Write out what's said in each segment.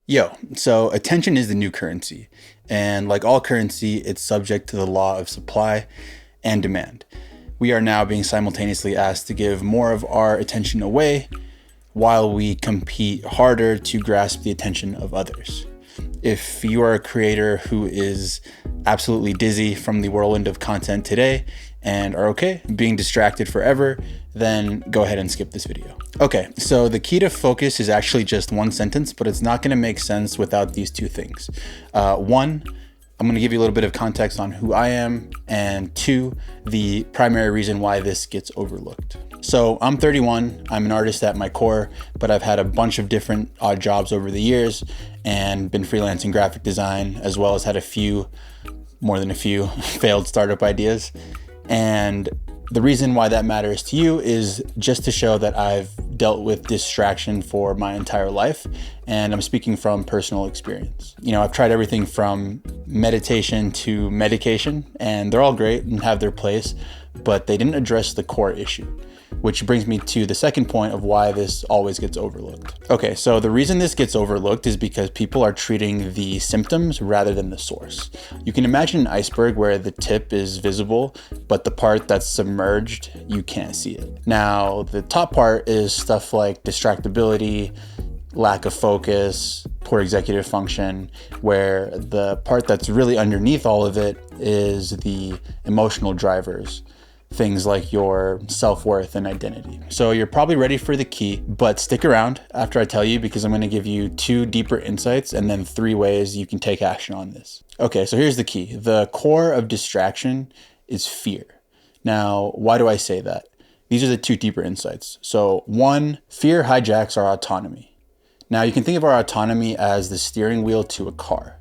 Yo, so attention is the new currency. And like all currency, it's subject to the law of supply and demand. We are now being simultaneously asked to give more of our attention away while we compete harder to grasp the attention of others. If you are a creator who is absolutely dizzy from the whirlwind of content today and are okay being distracted forever, then go ahead and skip this video. Okay, so the key to focus is actually just one sentence, but it's not going to make sense without these two things. One, I'm going to give you a little bit of context on who I am, and two, the primary reason why this gets overlooked. So I'm 31, I'm an artist at my core, but I've had a bunch of different odd jobs over the years and been freelancing graphic design, as well as had more than a few failed startup ideas. And the reason why that matters to you is just to show that I've dealt with distraction for my entire life, and I'm speaking from personal experience. You know, I've tried everything from meditation to medication, and they're all great and have their place, but they didn't address the core issue, which brings me to the second point of why this always gets overlooked. Okay, so the reason this gets overlooked is because people are treating the symptoms rather than the source. You can imagine an iceberg where the tip is visible, but the part that's submerged, you can't see it. Now, the top part is stuff like distractibility, lack of focus, poor executive function, where the part that's really underneath all of it is the emotional drivers. Things like your self-worth and identity. So you're probably ready for the key, but stick around after I tell you, because I'm going to give you 2 deeper insights and then 3 ways you can take action on this. Okay, so here's the key. The core of distraction is fear. Now, why do I say that? These are the 2 deeper insights. So 1, fear hijacks our autonomy. Now you can think of our autonomy as the steering wheel to a car,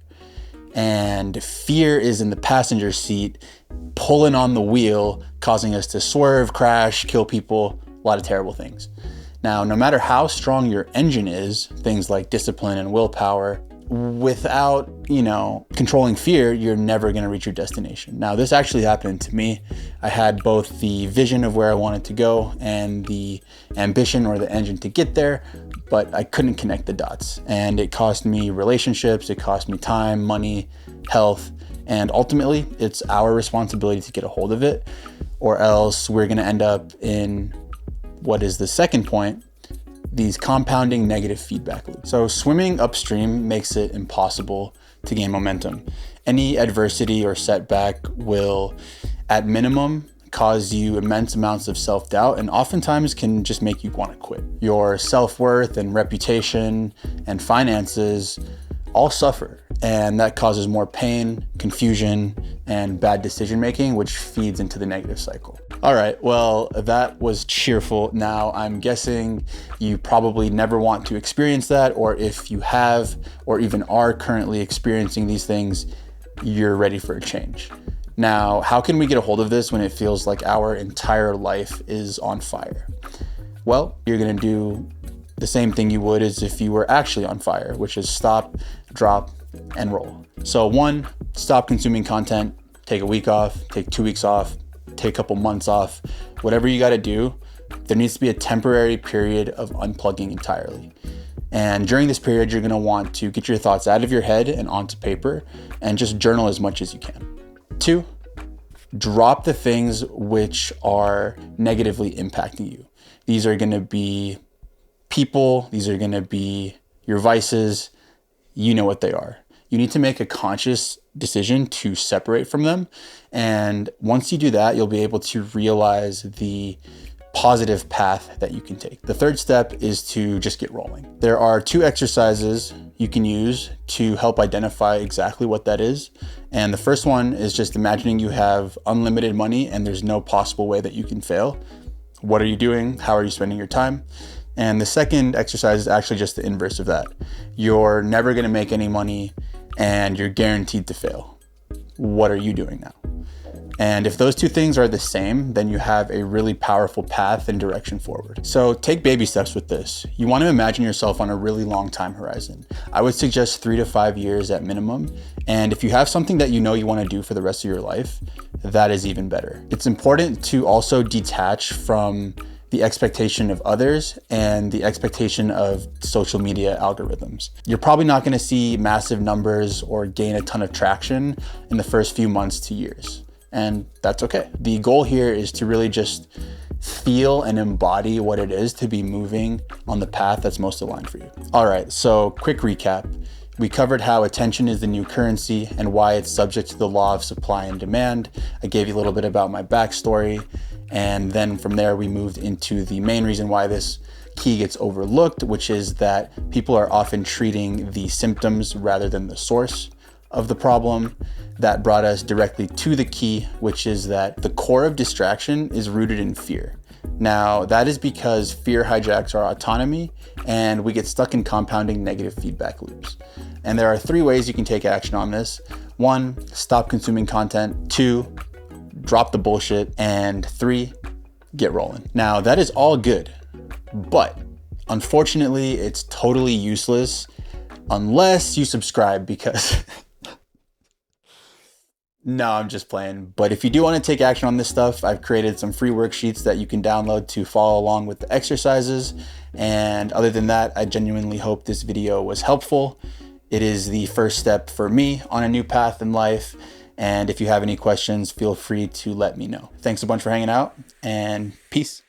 and fear is in the passenger seat pulling on the wheel, causing us to swerve, crash, kill people, a lot of terrible things. Now, no matter how strong your engine is, things like discipline and willpower, without, controlling fear, you're never going to reach your destination. Now, this actually happened to me. I had both the vision of where I wanted to go and the ambition or the engine to get there, but I couldn't connect the dots. And it cost me relationships, it cost me time, money, health, and ultimately it's our responsibility to get a hold of it, or else we're going to end up in what is the second point, these compounding negative feedback loops. So swimming upstream makes it impossible to gain momentum. Any adversity or setback will, at minimum, cause you immense amounts of self-doubt, and oftentimes can just make you want to quit. Your self-worth and reputation and finances all suffer, and that causes more pain, confusion, and bad decision making, which feeds into the negative cycle. All right, well, that was cheerful. Now, I'm guessing you probably never want to experience that, or if you have, or even are currently experiencing these things, you're ready for a change. Now, how can we get a hold of this when it feels like our entire life is on fire? Well, you're gonna do the same thing you would as if you were actually on fire, which is stop, drop, and roll. So 1, stop consuming content, take a week off, take 2 weeks off, take a couple months off, whatever you gotta do. There needs to be a temporary period of unplugging entirely. And during this period, you're gonna want to get your thoughts out of your head and onto paper, and just journal as much as you can. 2, drop the things which are negatively impacting you. These are gonna be people, these are gonna be your vices, you know what they are. You need to make a conscious decision to separate from them. And once you do that, you'll be able to realize the positive path that you can take. The third step is to just get rolling. There are 2 exercises you can use to help identify exactly what that is. And the first one is just imagining you have unlimited money and there's no possible way that you can fail. What are you doing? How are you spending your time? And the second exercise is actually just the inverse of that. You're never gonna make any money and you're guaranteed to fail. What are you doing now? And if those 2 things are the same, then you have a really powerful path and direction forward. So take baby steps with this. You want to imagine yourself on a really long time horizon. I would suggest 3 to 5 years at minimum. And if you have something that you know you want to do for the rest of your life, that is even better. It's important to also detach from the expectation of others, and the expectation of social media algorithms. You're probably not going to see massive numbers or gain a ton of traction in the first few months to years, and that's okay. The goal here is to really just feel and embody what it is to be moving on the path that's most aligned for you. All right, so quick recap. We covered how attention is the new currency and why it's subject to the law of supply and demand. I gave you a little bit about my backstory, and then from there we moved into the main reason why this key gets overlooked, which is that people are often treating the symptoms rather than the source of the problem. That brought us directly to the key, which is that the core of distraction is rooted in fear. Now, that is because fear hijacks our autonomy and we get stuck in compounding negative feedback loops. And there are 3 ways you can take action on this. 1, stop consuming content. 2, drop the bullshit. And 3, get rolling. Now, that is all good, but unfortunately, it's totally useless unless you subscribe, because no, I'm just playing. But if you do want to take action on this stuff, I've created some free worksheets that you can download to follow along with the exercises. And other than that, I genuinely hope this video was helpful. It is the first step for me on a new path in life. And if you have any questions, feel free to let me know. Thanks a bunch for hanging out, and peace.